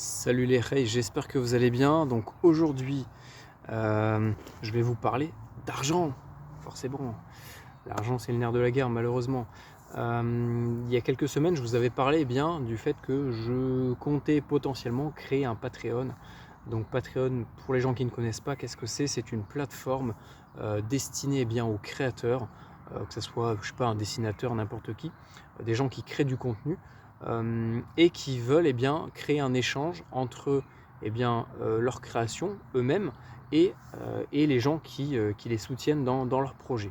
Salut les Rey, j'espère que vous allez bien. Donc aujourd'hui, je vais vous parler d'argent, forcément. L'argent, c'est le nerf de la guerre, malheureusement. Il y a quelques semaines, je vous avais parlé bien du fait que je comptais potentiellement créer un Patreon. Donc Patreon, pour les gens qui ne connaissent pas, qu'est-ce que c'est? C'est une plateforme destinée bien aux créateurs, que ce soit, je sais pas, un dessinateur, n'importe qui, des gens qui créent du contenu et qui veulent bien créer un échange entre leur création eux-mêmes et les gens qui les soutiennent dans leur projet.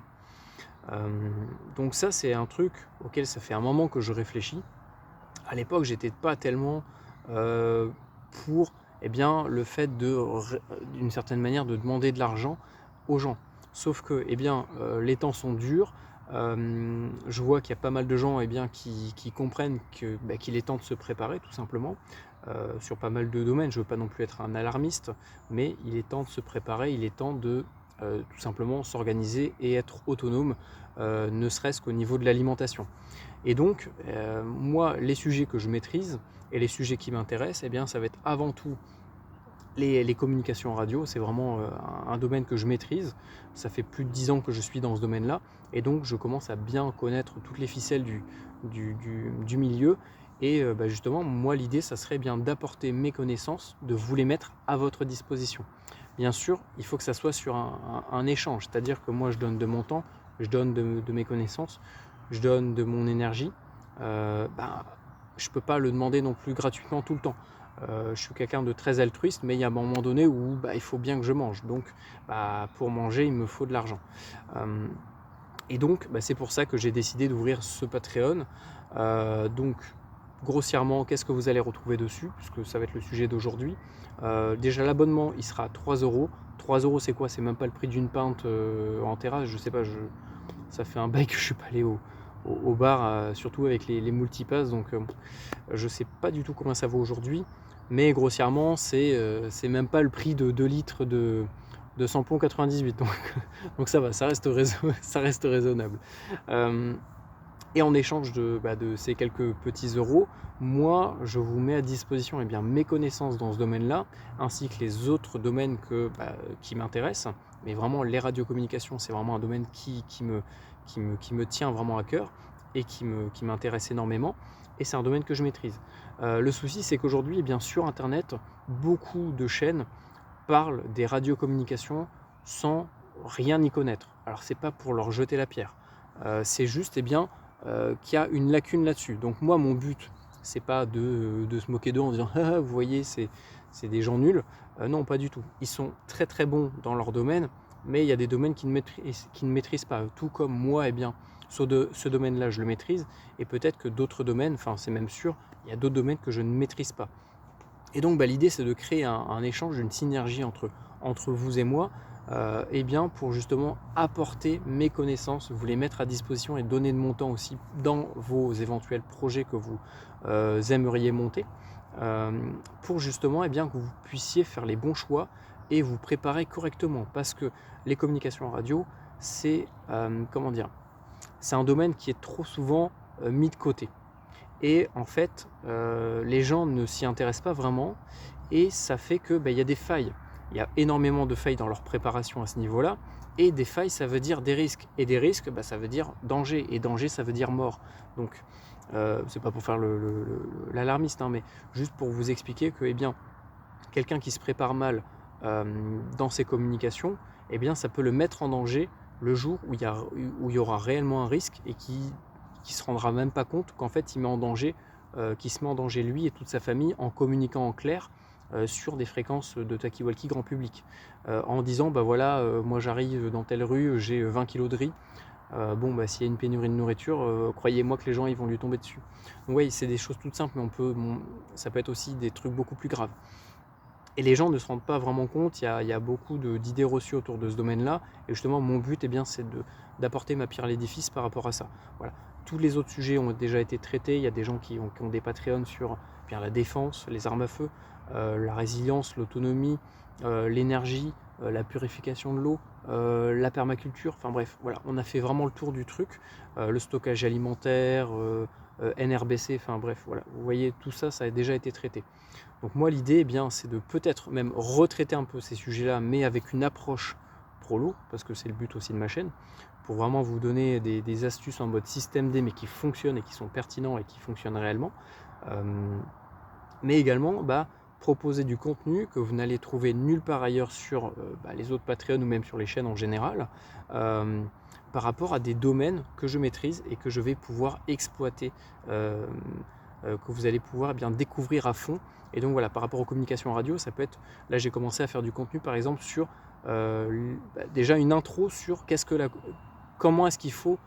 Donc ça, c'est un truc auquel ça fait un moment que je réfléchis. À l'époque, j'étais pas tellement pour le fait d'une certaine manière de demander de l'argent aux gens. Sauf que les temps sont durs. Je vois qu'il y a pas mal de gens qui comprennent qu'il est temps de se préparer tout simplement sur pas mal de domaines. Je ne veux pas non plus être un alarmiste, mais il est temps de se préparer, il est temps de tout simplement s'organiser et être autonome, ne serait-ce qu'au niveau de l'alimentation. Et donc, moi, les sujets que je maîtrise et les sujets qui m'intéressent, ça va être avant tout les communications radio. C'est vraiment un domaine que je maîtrise. Ça fait plus de 10 ans que je suis dans ce domaine-là. Et donc, je commence à bien connaître toutes les ficelles du milieu. Et justement, moi, l'idée, ça serait bien d'apporter mes connaissances, de vous les mettre à votre disposition. Bien sûr, il faut que ça soit sur un échange. C'est-à-dire que moi, je donne de mon temps, je donne de mes connaissances, je donne de mon énergie. Je ne peux pas le demander non plus gratuitement tout le temps. Je suis quelqu'un de très altruiste, mais il y a un moment donné où il faut bien que je mange. Donc, pour manger, il me faut de l'argent. Et donc, c'est pour ça que j'ai décidé d'ouvrir ce Patreon. Donc, grossièrement, qu'est-ce que vous allez retrouver dessus, puisque ça va être le sujet d'aujourd'hui. Déjà, l'abonnement, il sera à 3 euros. 3 euros, c'est quoi? C'est même pas le prix d'une pinte en terrasse. Je sais pas, ça fait un bail que je suis pas allé au bar, surtout avec les multipass. Donc, je sais pas du tout combien ça vaut aujourd'hui. Mais grossièrement, c'est même pas le prix de 2 litres de samplon 98. Donc ça va, ça reste raisonnable. Et en échange de ces quelques petits euros, moi, je vous mets à disposition mes connaissances dans ce domaine-là, ainsi que les autres domaines qui m'intéressent. Mais vraiment, les radiocommunications, c'est vraiment un domaine qui me tient vraiment à cœur et qui m'intéresse énormément. Et c'est un domaine que je maîtrise. Le souci, c'est qu'aujourd'hui, sur Internet, beaucoup de chaînes parlent des radiocommunications sans rien y connaître. Alors, c'est pas pour leur jeter la pierre. C'est juste qu'il y a une lacune là-dessus. Donc moi, mon but, c'est pas de se moquer d'eux en disant ah, vous voyez, c'est des gens nuls. Non, pas du tout. Ils sont très très bons dans leur domaine, mais il y a des domaines qu'ils ne maîtrisent pas. Tout comme moi, ce domaine-là, je le maîtrise, et peut-être que d'autres domaines, enfin c'est même sûr, il y a d'autres domaines que je ne maîtrise pas. Et donc l'idée, c'est de créer un échange, une synergie entre vous et moi, pour justement apporter mes connaissances, vous les mettre à disposition et donner de mon temps aussi dans vos éventuels projets que vous aimeriez monter, pour justement que vous puissiez faire les bons choix et vous préparer correctement. Parce que les communications radio, c'est c'est un domaine qui est trop souvent mis de côté. Et en fait, les gens ne s'y intéressent pas vraiment et ça fait que y a des failles. Il y a énormément de failles dans leur préparation à ce niveau-là. Et des failles, ça veut dire des risques. Et des risques, ça veut dire danger. Et danger, ça veut dire mort. Donc, c'est pas pour faire l'alarmiste, mais juste pour vous expliquer que quelqu'un qui se prépare mal dans ses communications, ça peut le mettre en danger le jour où il y aura réellement un risque et qui se rendra même pas compte qu'en fait il met en danger, qui se met en danger lui et toute sa famille en communiquant en clair sur des fréquences de talkie-walkie grand public, en disant moi j'arrive dans telle rue, j'ai 20 kilos de riz, s'il y a une pénurie de nourriture, croyez-moi que les gens ils vont lui tomber dessus. Donc oui, c'est des choses toutes simples, mais ça peut être aussi des trucs beaucoup plus graves. Et les gens ne se rendent pas vraiment compte, il y a beaucoup d'idées reçues autour de ce domaine-là. Et justement, mon but, c'est d'apporter ma pierre à l'édifice par rapport à ça. Voilà. Tous les autres sujets ont déjà été traités. Il y a des gens qui ont des Patreons sur la défense, les armes à feu, la résilience, l'autonomie, l'énergie, la purification de l'eau, la permaculture. Enfin bref, voilà, on a fait vraiment le tour du truc. Le stockage alimentaire, NRBC, enfin bref, voilà, vous voyez, tout ça, ça a déjà été traité. Donc moi, l'idée, eh bien, c'est de peut-être même retraiter un peu ces sujets-là, mais avec une approche prolo, parce que c'est le but aussi de ma chaîne, pour vraiment vous donner des astuces en mode système D, mais qui fonctionnent et qui sont pertinents et qui fonctionnent réellement. Mais également proposer du contenu que vous n'allez trouver nulle part ailleurs sur les autres Patreon ou même sur les chaînes en général, par rapport à des domaines que je maîtrise et que je vais pouvoir exploiter, que vous allez pouvoir bien découvrir à fond. Et donc voilà, par rapport aux communications radio, ça peut être, là j'ai commencé à faire du contenu par exemple sur déjà une intro sur comment est-ce qu'il faut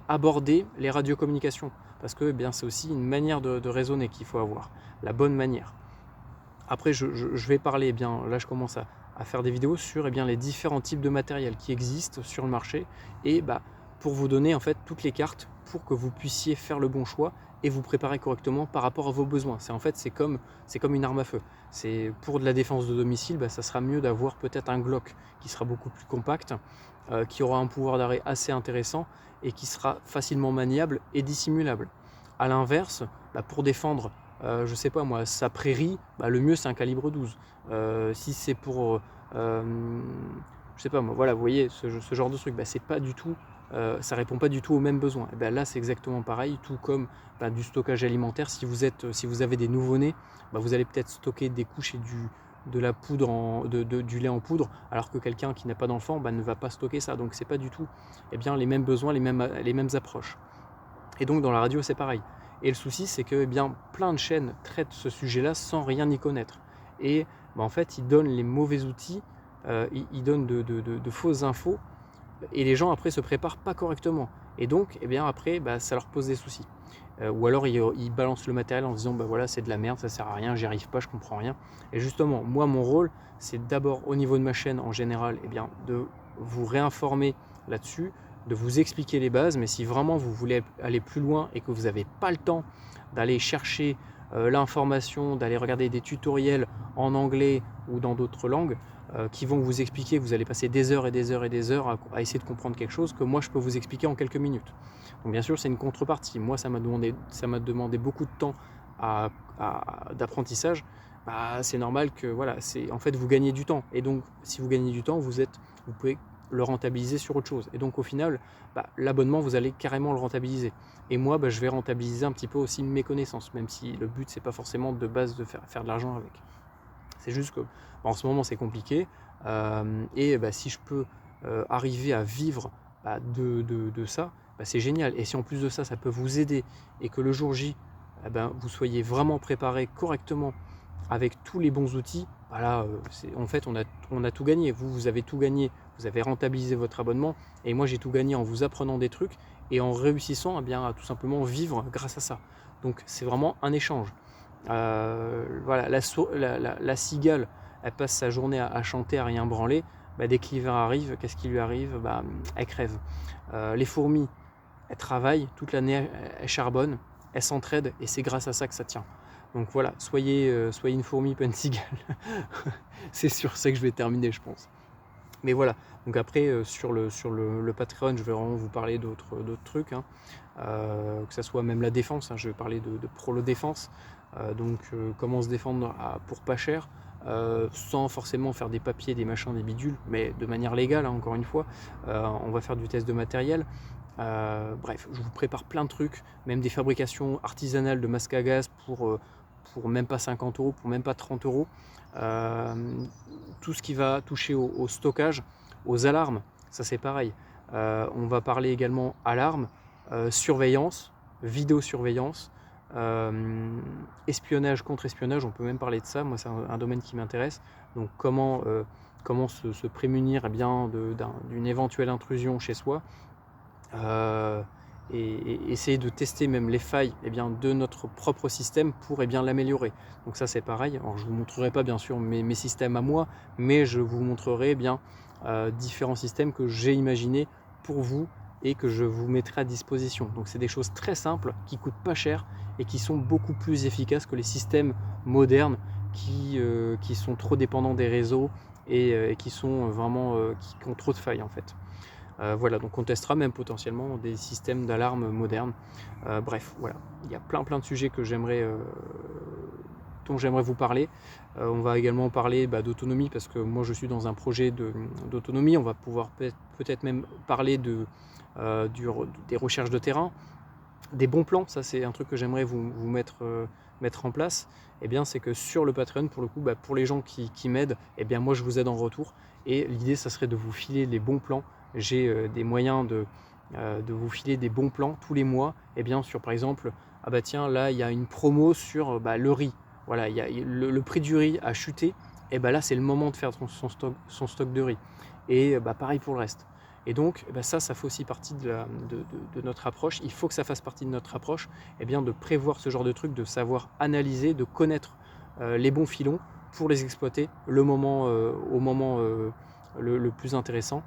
aborder les radiocommunications, parce que c'est aussi une manière de raisonner qu'il faut avoir, la bonne manière. Après je vais parler, là je commence à faire des vidéos sur les différents types de matériel qui existent sur le marché, et pour vous donner en fait toutes les cartes pour que vous puissiez faire le bon choix et vous préparer correctement par rapport à vos besoins. C'est comme une arme à feu. C'est pour de la défense de domicile, ça sera mieux d'avoir peut-être un Glock qui sera beaucoup plus compact, qui aura un pouvoir d'arrêt assez intéressant et qui sera facilement maniable et dissimulable. A l'inverse, pour défendre je sais pas moi, sa prairie, le mieux c'est un calibre 12. Si c'est pour je sais pas moi, voilà, vous voyez ce genre de truc, c'est pas du tout, ça répond pas du tout aux mêmes besoins. Et là c'est exactement pareil, tout comme du stockage alimentaire. Si vous avez des nouveau-nés, vous allez peut-être stocker des couches et de la poudre du lait en poudre, alors que quelqu'un qui n'a pas d'enfant ne va pas stocker ça. Donc c'est pas du tout les mêmes besoins, les mêmes approches. Et donc dans la radio c'est pareil. Et le souci c'est que plein de chaînes traitent ce sujet-là sans rien y connaître. Et en fait ils donnent les mauvais outils, ils donnent de fausses infos, et les gens après se préparent pas correctement. Et donc après ça leur pose des soucis. Ou alors ils balancent le matériel en disant voilà, c'est de la merde, ça sert à rien, j'y arrive pas, je comprends rien. Et justement moi mon rôle c'est d'abord au niveau de ma chaîne en général de vous réinformer là-dessus, de vous expliquer les bases. Mais si vraiment vous voulez aller plus loin et que vous n'avez pas le temps d'aller chercher l'information, d'aller regarder des tutoriels en anglais ou dans d'autres langues qui vont vous expliquer, vous allez passer des heures et des heures et des heures à essayer de comprendre quelque chose que moi je peux vous expliquer en quelques minutes. Donc bien sûr c'est une contrepartie. Moi ça m'a demandé beaucoup de temps d'apprentissage. C'est normal que voilà, en fait vous gagnez du temps, et donc si vous gagnez du temps vous pouvez le rentabiliser sur autre chose. Et donc au final, l'abonnement, vous allez carrément le rentabiliser. Et moi, je vais rentabiliser un petit peu aussi mes connaissances, même si le but, c'est pas forcément de base de faire de l'argent avec. C'est juste que en ce moment, c'est compliqué. Et si je peux arriver à vivre de ça, c'est génial. Et si en plus de ça, ça peut vous aider, et que le jour J, vous soyez vraiment préparé correctement avec tous les bons outils, en fait on a tout gagné. Vous avez tout gagné, vous avez rentabilisé votre abonnement, et moi j'ai tout gagné en vous apprenant des trucs et en réussissant à tout simplement vivre grâce à ça. Donc c'est vraiment un échange. Voilà, la cigale, elle passe sa journée à chanter, à rien branler. Dès que l'hiver arrive, qu'est-ce qui lui arrive? Elle crève. Les fourmis, elles travaillent toute l'année, elles charbonnent, elles s'entraident, et c'est grâce à ça que ça tient. Donc voilà, soyez une fourmi, pas une cigale. C'est sur ça que je vais terminer, je pense. Mais voilà, donc après sur le Patreon, je vais vraiment vous parler d'autres trucs, que ça soit même la défense, je vais parler de prolo défense, comment se défendre pour pas cher, sans forcément faire des papiers, des machins, des bidules, mais de manière légale, encore une fois. On va faire du test de matériel. Bref, je vous prépare plein de trucs, même des fabrications artisanales de masques à gaz pour même pas 50 €, pour même pas 30 €. Tout ce qui va toucher au stockage, aux alarmes, ça c'est pareil. On va parler également alarmes, surveillance, vidéosurveillance, espionnage, contre-espionnage, on peut même parler de ça. Moi c'est un domaine qui m'intéresse. Donc comment se prémunir d'une éventuelle intrusion chez soi. Et essayer de tester même les failles de notre propre système pour l'améliorer. Donc ça c'est pareil. Alors je vous montrerai pas bien sûr mes systèmes à moi, mais je vous montrerai différents systèmes que j'ai imaginés pour vous et que je vous mettrai à disposition. Donc c'est des choses très simples qui coûtent pas cher et qui sont beaucoup plus efficaces que les systèmes modernes qui sont trop dépendants des réseaux et qui sont vraiment qui ont trop de failles en fait. Voilà, donc on testera même potentiellement des systèmes d'alarme modernes. Bref, voilà, il y a plein de sujets que dont j'aimerais vous parler. On va également parler d'autonomie, parce que moi je suis dans un projet d'autonomie. On va pouvoir peut-être même parler des recherches de terrain, des bons plans. Ça, c'est un truc que j'aimerais vous mettre en place. Eh bien, c'est que sur le Patreon, pour le coup, pour les gens qui m'aident, eh bien moi je vous aide en retour. Et l'idée, ça serait de vous filer les bons plans. J'ai des moyens de vous filer des bons plans tous les mois. Eh bien, sur par exemple, ah bah tiens, là il y a une promo sur le riz. Voilà, le prix du riz a chuté. Et là, c'est le moment de faire son stock de riz. Et pareil pour le reste. Et donc, ça fait aussi partie de notre approche. Il faut que ça fasse partie de notre approche, de prévoir ce genre de truc, de savoir analyser, de connaître les bons filons pour les exploiter au moment le plus intéressant.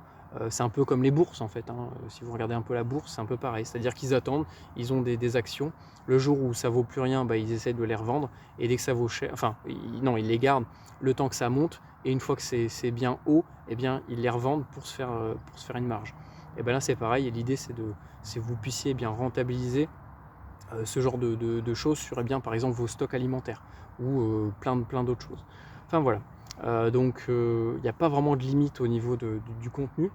C'est un peu comme les bourses en fait. Si vous regardez un peu la bourse, c'est un peu pareil. C'est-à-dire qu'ils attendent, ils ont des actions. Le jour où ça vaut plus rien, ils essaient de les revendre. Et dès que ça vaut cher, ils les gardent le temps que ça monte. Et une fois que c'est bien haut, ils les revendent pour se faire une marge. Et là c'est pareil. Et l'idée c'est que vous puissiez bien rentabiliser ce genre de choses sur par exemple vos stocks alimentaires ou plein d'autres choses. Enfin voilà. Donc il n'y a pas vraiment de limite au niveau du contenu.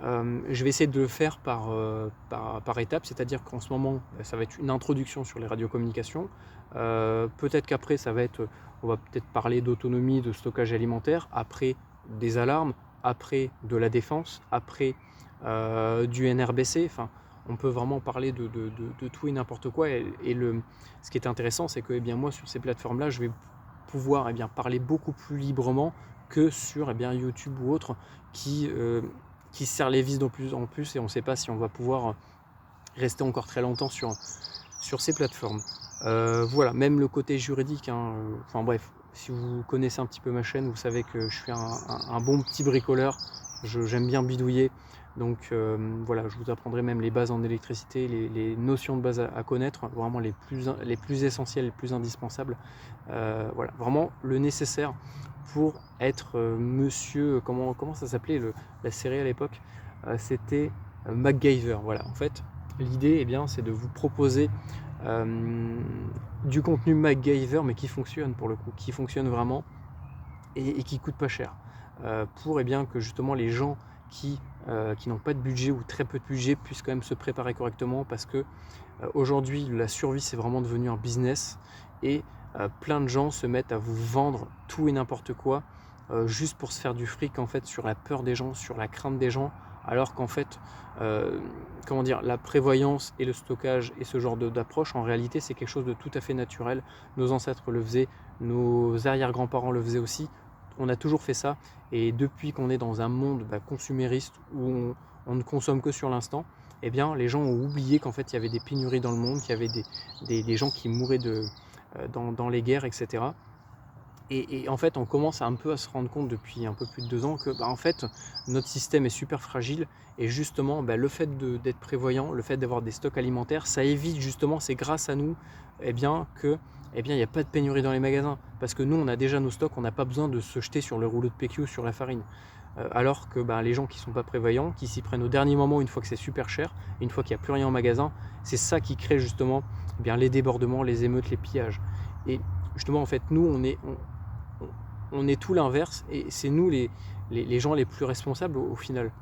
Je vais essayer de le faire par étapes, c'est-à-dire qu'en ce moment ça va être une introduction sur les radiocommunications. Peut-être qu'après on va peut-être parler d'autonomie, de stockage alimentaire, après des alarmes, après de la défense, après du NRBC. Enfin, on peut vraiment parler de tout et n'importe quoi. Ce qui est intéressant, c'est que moi sur ces plateformes-là, je vais pouvoir parler beaucoup plus librement que sur YouTube ou autre qui serre les vis de plus en plus, et on ne sait pas si on va pouvoir rester encore très longtemps sur ces plateformes. Voilà, même le côté juridique, enfin bref, si vous connaissez un petit peu ma chaîne, vous savez que je suis un bon petit bricoleur. J'aime bien bidouiller. Donc voilà, je vous apprendrai même les bases en électricité, les notions de base à connaître, vraiment les plus essentielles, les plus indispensables. Voilà, vraiment le nécessaire pour être monsieur, comment ça s'appelait la série à l'époque, c'était MacGyver. Voilà, en fait, l'idée c'est de vous proposer du contenu MacGyver, mais qui fonctionne pour le coup, qui fonctionne vraiment et qui coûte pas cher, pour que justement les gens qui n'ont pas de budget ou très peu de budget puissent quand même se préparer correctement, parce que aujourd'hui la survie c'est vraiment devenu un business, et plein de gens se mettent à vous vendre tout et n'importe quoi juste pour se faire du fric en fait, sur la peur des gens, sur la crainte des gens, alors qu'en fait la prévoyance et le stockage et ce genre d'approche, en réalité c'est quelque chose de tout à fait naturel. Nos ancêtres le faisaient, nos arrière-grands-parents le faisaient aussi. On a toujours fait ça, et depuis qu'on est dans un monde consumériste où on ne consomme que sur l'instant, les gens ont oublié qu'en fait il y avait des pénuries dans le monde, qu'il y avait des gens qui mouraient dans les guerres, etc. Et en fait on commence un peu à se rendre compte depuis un peu plus de 2 ans que en fait notre système est super fragile, et justement le fait d'être prévoyant, le fait d'avoir des stocks alimentaires, ça évite justement, c'est grâce à nous que il n'y a pas de pénurie dans les magasins, parce que nous on a déjà nos stocks, on n'a pas besoin de se jeter sur le rouleau de PQ, sur la farine. Alors que les gens qui sont pas prévoyants, qui s'y prennent au dernier moment, une fois que c'est super cher, une fois qu'il n'y a plus rien en magasin, c'est ça qui crée justement les débordements, les émeutes, les pillages. Et justement en fait nous on est tout l'inverse, et c'est nous les gens les plus responsables au final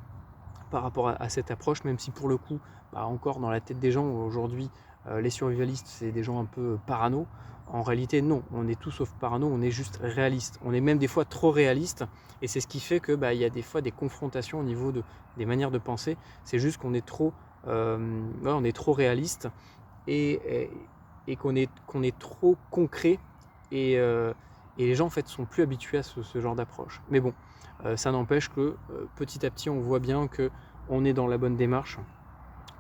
par rapport à cette approche, même si pour le coup encore dans la tête des gens aujourd'hui les survivalistes c'est des gens un peu parano. En réalité non, on est tout sauf parano, on est juste réaliste, on est même des fois trop réaliste, et c'est ce qui fait que il y a des fois des confrontations au niveau des manières de penser. C'est juste qu'on est trop on est trop réaliste, et qu'on est trop concret, et les gens en fait sont plus habitués à ce genre d'approche. Mais bon, ça n'empêche que petit à petit on voit bien que on est dans la bonne démarche,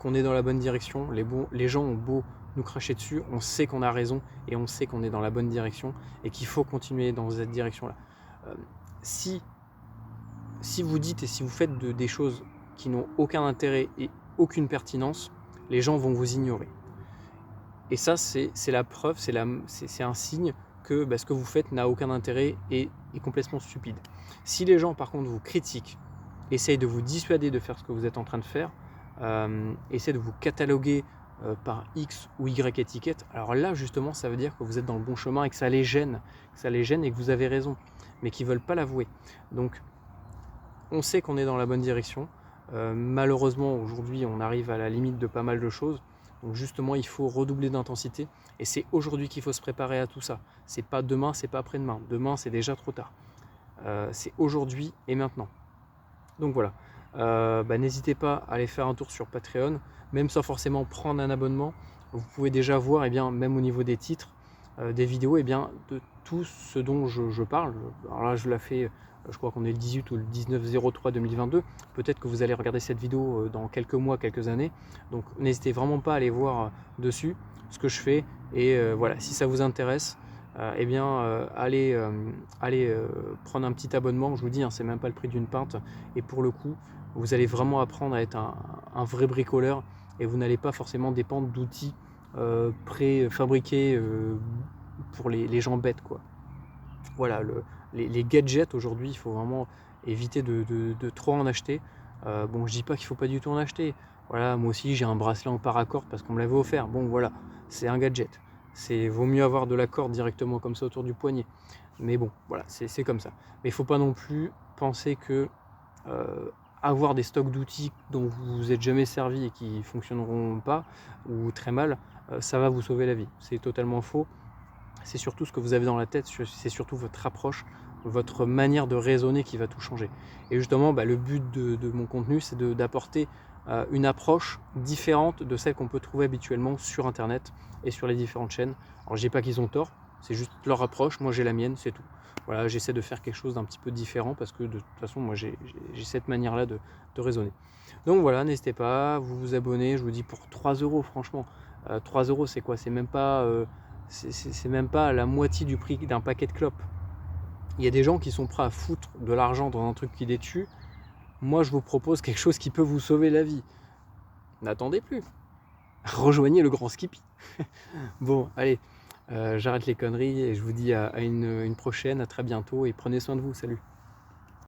qu'on est dans la bonne direction. Les gens ont beau nous cracher dessus, on sait qu'on a raison, et on sait qu'on est dans la bonne direction, et qu'il faut continuer dans cette direction-là. Si vous dites et si vous faites des choses qui n'ont aucun intérêt et aucune pertinence, les gens vont vous ignorer. Et ça, c'est la preuve, c'est un signe que ce que vous faites n'a aucun intérêt et est complètement stupide. Si les gens, par contre, vous critiquent, essaye de vous dissuader de faire ce que vous êtes en train de faire, essaie de vous cataloguer par X ou Y étiquette, alors là justement ça veut dire que vous êtes dans le bon chemin et que ça les gêne, et que vous avez raison, mais qu'ils ne veulent pas l'avouer. Donc on sait qu'on est dans la bonne direction. Malheureusement aujourd'hui on arrive à la limite de pas mal de choses, donc justement il faut redoubler d'intensité, et c'est aujourd'hui qu'il faut se préparer à tout ça. C'est pas demain, c'est pas après-demain, demain c'est déjà trop tard. C'est aujourd'hui et maintenant. Donc voilà, n'hésitez pas à aller faire un tour sur Patreon, même sans forcément prendre un abonnement. Vous pouvez déjà voir, même au niveau des titres, des vidéos, de tout ce dont je parle. Alors là, je la fais, je crois qu'on est le 18 ou le 19/03/2022. Peut-être que vous allez regarder cette vidéo dans quelques mois, quelques années. Donc n'hésitez vraiment pas à aller voir dessus ce que je fais. Et voilà, si ça vous intéresse, allez prendre un petit abonnement. Je vous dis, c'est même pas le prix d'une pinte. Et pour le coup, vous allez vraiment apprendre à être un vrai bricoleur, et vous n'allez pas forcément dépendre d'outils préfabriqués pour les gens bêtes, quoi. Voilà, les gadgets aujourd'hui, il faut vraiment éviter de trop en acheter. Bon, je dis pas qu'il faut pas du tout en acheter. Voilà, moi aussi j'ai un bracelet en paracorde parce qu'on me l'avait offert. Bon voilà, c'est un gadget. Vaut mieux avoir de la corde directement comme ça autour du poignet. Mais bon, voilà, c'est comme ça. Mais il faut pas non plus penser que avoir des stocks d'outils dont vous vous êtes jamais servi et qui fonctionneront pas ou très mal, ça va vous sauver la vie. C'est totalement faux. C'est surtout ce que vous avez dans la tête, c'est surtout votre approche, votre manière de raisonner qui va tout changer. Et justement, le but de mon contenu, c'est d'apporter une approche différente de celle qu'on peut trouver habituellement sur Internet et sur les différentes chaînes. Alors je dis pas qu'ils ont tort, c'est juste leur approche, moi j'ai la mienne, c'est tout. Voilà, j'essaie de faire quelque chose d'un petit peu différent parce que de toute façon, moi j'ai cette manière-là de raisonner. Donc voilà, n'hésitez pas, vous vous abonnez, je vous dis pour 3 €, franchement. 3 €, c'est quoi? C'est même pas la moitié du prix d'un paquet de clopes. Il y a des gens qui sont prêts à foutre de l'argent dans un truc qui les tue. Moi, je vous propose quelque chose qui peut vous sauver la vie. N'attendez plus. Rejoignez le grand Skippy. Bon, allez, j'arrête les conneries et je vous dis à une prochaine, à très bientôt, et prenez soin de vous. Salut.